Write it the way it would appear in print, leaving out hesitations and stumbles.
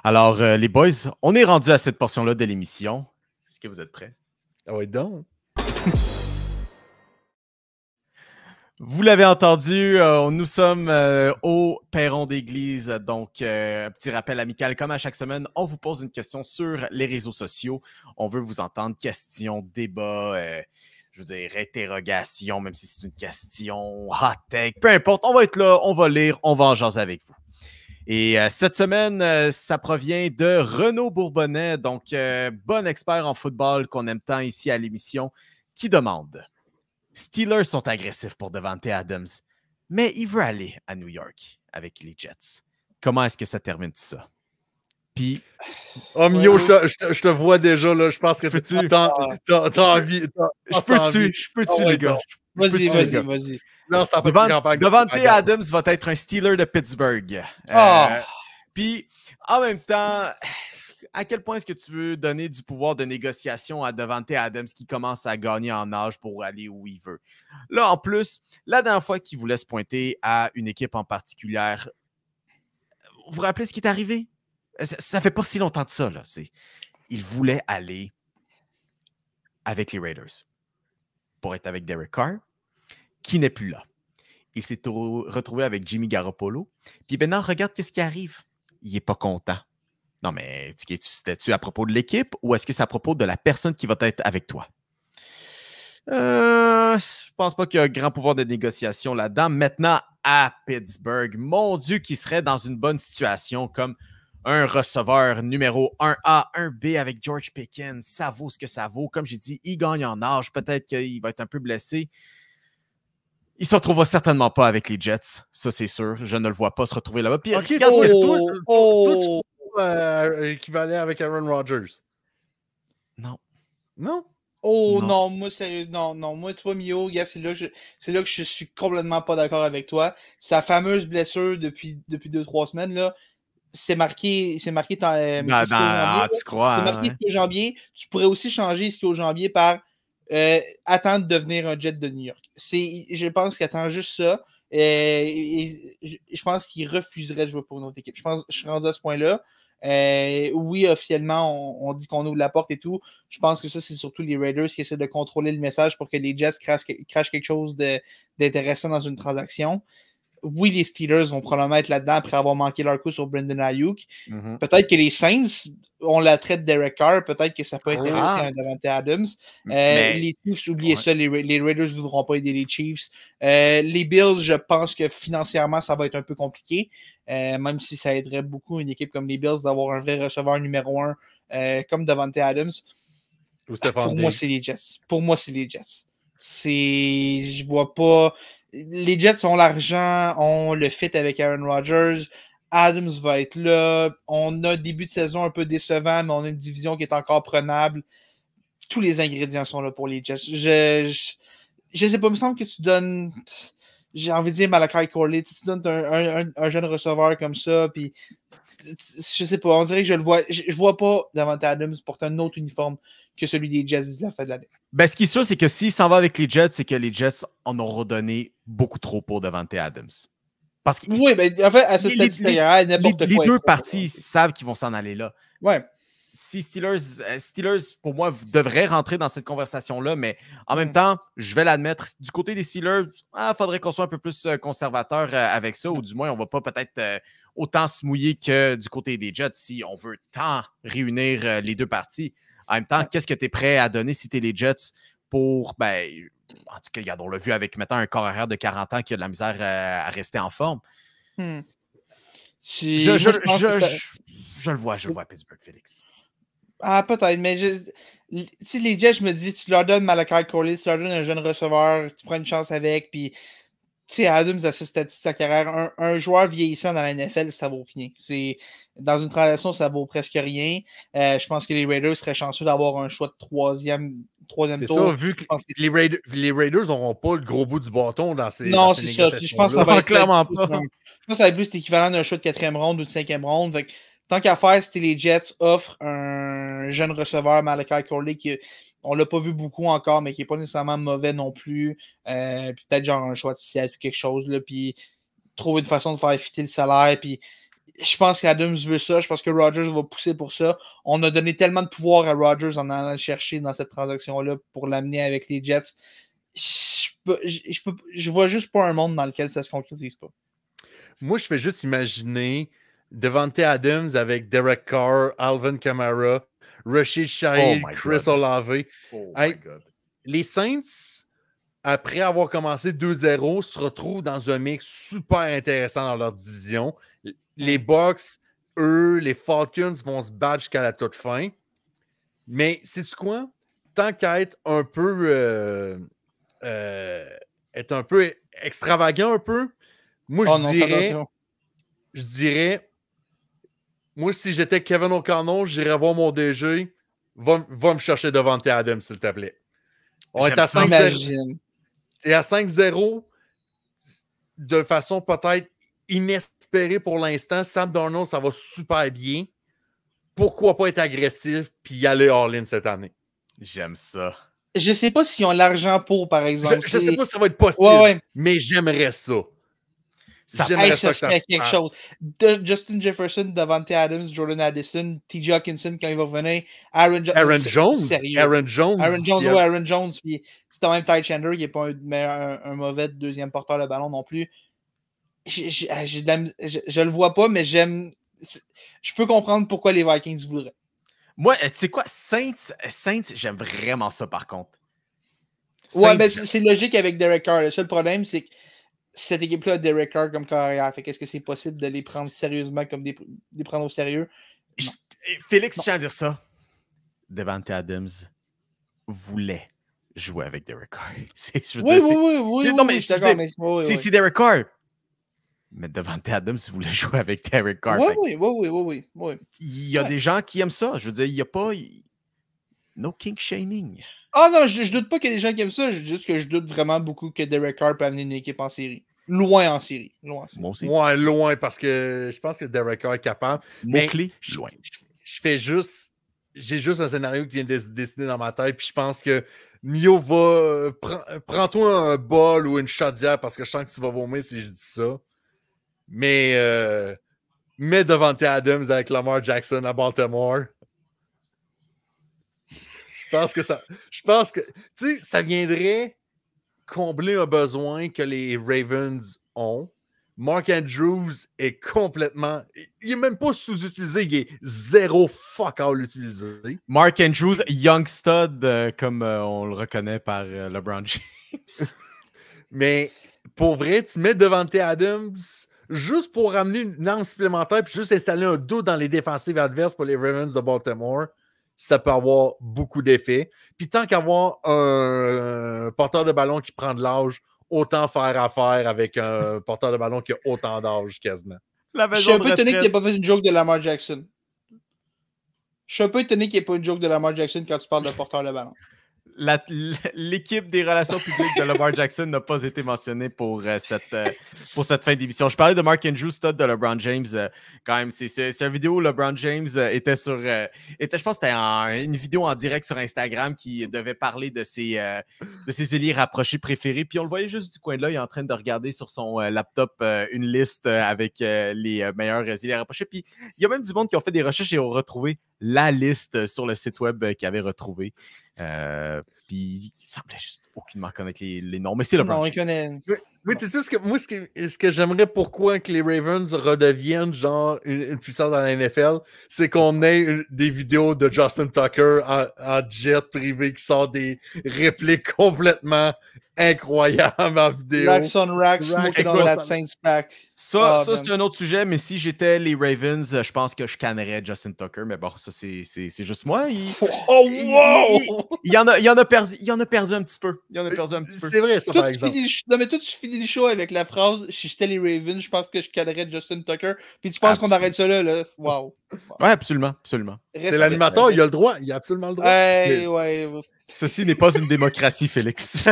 Alors, les boys, on est rendu à cette portion-là de l'émission. Est-ce que vous êtes prêts? Ah oui, donc. Vous l'avez entendu, nous sommes au perron d'église. Donc, un petit rappel amical. Comme à chaque semaine, on vous pose une question sur les réseaux sociaux. On veut vous entendre. Questions, débats, je veux dire, interrogations, même si c'est une question, hot take, peu importe. On va être là, on va lire, on va en jaser avec vous. Et cette semaine, ça provient de Renaud Bourbonnais, donc bon expert en football qu'on aime tant ici à l'émission, qui demande « Steelers sont agressifs pour Davante Adams, mais il veut aller à New York avec les Jets. Comment est-ce que ça termine tout ça? » Puis... Oh, Mio, je te vois déjà, là. Je pense que t'as envie. Je peux-tu, les gars? Vas-y. Non, c'est pas campagne. Davante Adams va être un Steeler de Pittsburgh. Puis, en même temps, à quel point est-ce que tu veux donner du pouvoir de négociation à Davante Adams qui commence à gagner en âge pour aller où il veut? Là, en plus, la dernière fois qu'il voulait se pointer à une équipe en particulier, vous vous rappelez ce qui est arrivé? Ça fait pas si longtemps de ça, là. Il voulait aller avec les Raiders pour être avec Derek Carr, qui n'est plus là. Il s'est retrouvé avec Jimmy Garoppolo. Puis maintenant, regarde ce qui arrive. Il n'est pas content. Non, mais c'était-tu à propos de l'équipe ou est-ce que c'est à propos de la personne qui va être avec toi? Je pense pas qu'il y a un grand pouvoir de négociation là-dedans. Maintenant, à Pittsburgh, mon Dieu, qui serait dans une bonne situation comme un receveur numéro 1A, 1B avec George Pickens. Ça vaut ce que ça vaut. Comme j'ai dit, il gagne en âge. Peut-être qu'il va être un peu blessé. Il ne se retrouvera certainement pas avec les Jets. Ça, c'est sûr. Je ne le vois pas se retrouver là-bas. Puis, okay, toi, équivalent avec Aaron Rodgers. Non. Non, moi, sérieux, non. Moi, tu vois, Mio, c'est là que je suis complètement pas d'accord avec toi. Sa fameuse blessure depuis 2-3 semaines, là, c'est marqué tu crois. C'est marqué ischio jambier. Tu pourrais aussi changer ischio jambier par attendre de devenir un Jet de New York. Je pense qu'il attend juste ça. Je pense qu'il refuserait de jouer pour une autre équipe. Je pense que je suis rendu à ce point-là. Oui, officiellement, on dit qu'on ouvre la porte et tout. Je pense que ça, c'est surtout les Raiders qui essaient de contrôler le message pour que les Jets crachent quelque chose d'intéressant dans une transaction. Oui, les Steelers vont probablement être là-dedans après avoir manqué leur coup sur Brandon Ayuk. Mm-hmm. Peut-être que les Saints ont la traite de Derek Carr. Peut-être que ça peut intéresser un Davante Adams. Les Chiefs, oubliez ça. Les Raiders ne voudront pas aider les Chiefs. Les Bills, je pense que financièrement, ça va être un peu compliqué. Même si ça aiderait beaucoup une équipe comme les Bills d'avoir un vrai receveur numéro 1 comme Davante Adams. Pour moi, c'est les Jets. Je vois pas... Les Jets ont l'argent, ont le fit avec Aaron Rodgers. Adams va être là. On a un début de saison un peu décevant, mais on a une division qui est encore prenable. Tous les ingrédients sont là pour les Jets. Je sais pas, il me semble que tu donnes... J'ai envie de dire Malachi Corley. Tu donnes un jeune receveur comme ça, puis... Je sais pas, on dirait que je le vois. Je vois pas Davante Adams porter un autre uniforme que celui des Jets d'ici la fin de l'année. Ben, ce qui est sûr, c'est que s'il s'en va avec les Jets, c'est que les Jets en auront donné beaucoup trop pour Davante Adams. Parce que oui, ben, en fait, à ce stade, n'importe quoi. Les deux parties savent qu'ils vont s'en aller là. Ouais. Si Steelers, pour moi, devraient rentrer dans cette conversation-là, mais en même temps, je vais l'admettre, du côté des Steelers, il faudrait qu'on soit un peu plus conservateur avec ça, ou du moins, on ne va pas peut-être autant se mouiller que du côté des Jets si on veut tant réunir les deux parties. En même temps, qu'est-ce que tu es prêt à donner si tu es les Jets pour, en tout cas, regarde, on l'a vu avec, mettons, un corps arrière de 40 ans qui a de la misère à rester en forme. Je le vois à Pittsburgh, Félix. Peut-être, mais si les Jets, je me dis, tu leur donnes Malachi Corley, tu leur donnes un jeune receveur, tu prends une chance avec, puis tu sais, Adams, à ce stade de sa carrière, un joueur vieillissant dans la NFL, ça vaut rien. Dans une transaction, ça vaut presque rien. Je pense que les Raiders seraient chanceux d'avoir un choix de troisième tour. C'est ça, vu que les Raiders n'auront pas le gros bout du bâton dans ces Non, c'est ça. Je pense que ça va être clairement pas. Je pense que ça va être plus l'équivalent d'un choix de 4e ronde ou de 5e ronde. Fait que, tant qu'à faire, si les Jets offrent un jeune receveur, Malachi Corley, on l'a pas vu beaucoup encore, mais qui n'est pas nécessairement mauvais non plus. Puis peut-être genre un choix de 7 ou quelque chose, là, puis trouver une façon de faire fitter le salaire. Puis je pense qu'Adams veut ça. Je pense que Rodgers va pousser pour ça. On a donné tellement de pouvoir à Rodgers en allant le chercher dans cette transaction-là pour l'amener avec les Jets. Je vois juste pas un monde dans lequel ça se concrétise pas. Moi, je fais juste imaginer Davante Adams avec Derek Carr, Alvin Kamara, Rashid Shaheed, Chris Olave. Les Saints, après avoir commencé 2-0, se retrouvent dans un mix super intéressant dans leur division. Les Bucks, eux, les Falcons vont se battre jusqu'à la toute fin. Mais sais-tu quoi? Tant qu'à être un peu extravagant un peu, moi, je dirais, moi, si j'étais Kevin O'Connell, j'irais voir mon DG, va me chercher Davante Adams, s'il te plaît. On est à 5-0. Et à 5-0, de façon peut-être inespérée pour l'instant, Sam Darnold, ça va super bien. Pourquoi pas être agressif puis y aller all-in cette année? J'aime ça. Je sais pas s'ils ont l'argent pour, par exemple. Je sais pas si ça va être possible, mais j'aimerais ça. Ça serait quelque chose. Justin Jefferson, Davante Adams, Jordan Addison, TJ Hawkinson quand il va revenir, Aaron Jones. Aaron Jones. Puis c'est quand même Ty Chandler qui n'est pas un mauvais deuxième porteur de ballon non plus. Je le vois pas, mais j'aime. Je peux comprendre pourquoi les Vikings voudraient. Moi, tu sais quoi, Saints, j'aime vraiment ça par contre. Ouais, mais c'est logique avec Derek Carr. Le seul problème, c'est que cette équipe-là a Derek Carr comme carrière. Fait qu'est-ce que c'est possible de les prendre sérieusement comme les prendre au sérieux? Félix, je tiens à dire ça. Davante Adams voulait jouer avec Derek Carr. Oui. Non, mais c'est Derek Carr. Mais Davante Adams voulait jouer avec Derek Carr. Oui. Il y a des gens qui aiment ça. Je veux dire, il n'y a pas... No king shaming. Ah non, je doute pas qu'il y ait des gens qui aiment ça. Je dis juste que je doute vraiment beaucoup que Derek Carr peut amener une équipe en série. Loin en série. Moi aussi. Ouais, loin, parce que je pense que Derek Carr est capable. Mais loin. J'ai juste un scénario qui vient de se dessiner dans ma tête, puis je pense que Mio va... Prends-toi un bol ou une chaudière, parce que je sens que tu vas vomir si je dis ça. Mais mets Davante Adams avec Lamar Jackson à Baltimore. Je pense que tu sais, ça viendrait combler un besoin que les Ravens ont. Mark Andrews est complètement... Il n'est même pas sous-utilisé, il est zéro fuck all utilisé. Mark Andrews, young stud, comme on le reconnaît par LeBron James. Mais pour vrai, tu mets Davante Adams juste pour ramener une arme supplémentaire puis juste installer un doute dans les défensives adverses pour les Ravens de Baltimore, ça peut avoir beaucoup d'effets. Puis tant qu'avoir un porteur de ballon qui prend de l'âge, autant faire affaire avec un porteur de ballon qui a autant d'âge quasiment. Je suis un peu étonné qu'il n'ait pas fait une joke de Lamar Jackson. Je suis un peu étonné qu'il n'y ait pas une joke de Lamar Jackson quand tu parles de porteur de ballon. L'équipe des relations publiques de Lamar Jackson n'a pas été mentionnée pour cette fin d'émission. Je parlais de Mark Andrews, stud de LeBron James. Quand même, c'est une vidéo où LeBron James était sur... je pense que c'était une vidéo en direct sur Instagram qui devait parler de ses ailiers rapprochés préférés. Puis on le voyait juste du coin de l'œil en train de regarder sur son laptop une liste avec les meilleurs ailiers rapprochés. Puis il y a même du monde qui ont fait des recherches et ont retrouvé la liste sur le site web qu'ils avaient retrouvé. Puis il semblait juste aucunement connaître les noms, mais c'est LeBron. Non, il connaît. Oui, tu sais ce que j'aimerais pourquoi que les Ravens redeviennent genre une puissance dans la NFL, c'est qu'on ait des vidéos de Justin Tucker en jet privé qui sort des répliques complètement incroyables en vidéo. Racks on racks, smoking dans la Saints pack. Ça c'est un autre sujet, mais si j'étais les Ravens, je pense que je cannerais Justin Tucker, mais bon, ça c'est juste moi. Il en a perdu un petit peu. C'est vrai, ça, par exemple. Non, mais toi, tu finis le show avec la phrase « Si j'étais les Ravens, je pense que je cannerais Justin Tucker. » Puis tu penses qu'on arrête ça là? Wow. Ouais, absolument. C'est l'animateur, il a le droit. Il a absolument le droit. Ouais. Ceci n'est pas une démocratie, Félix.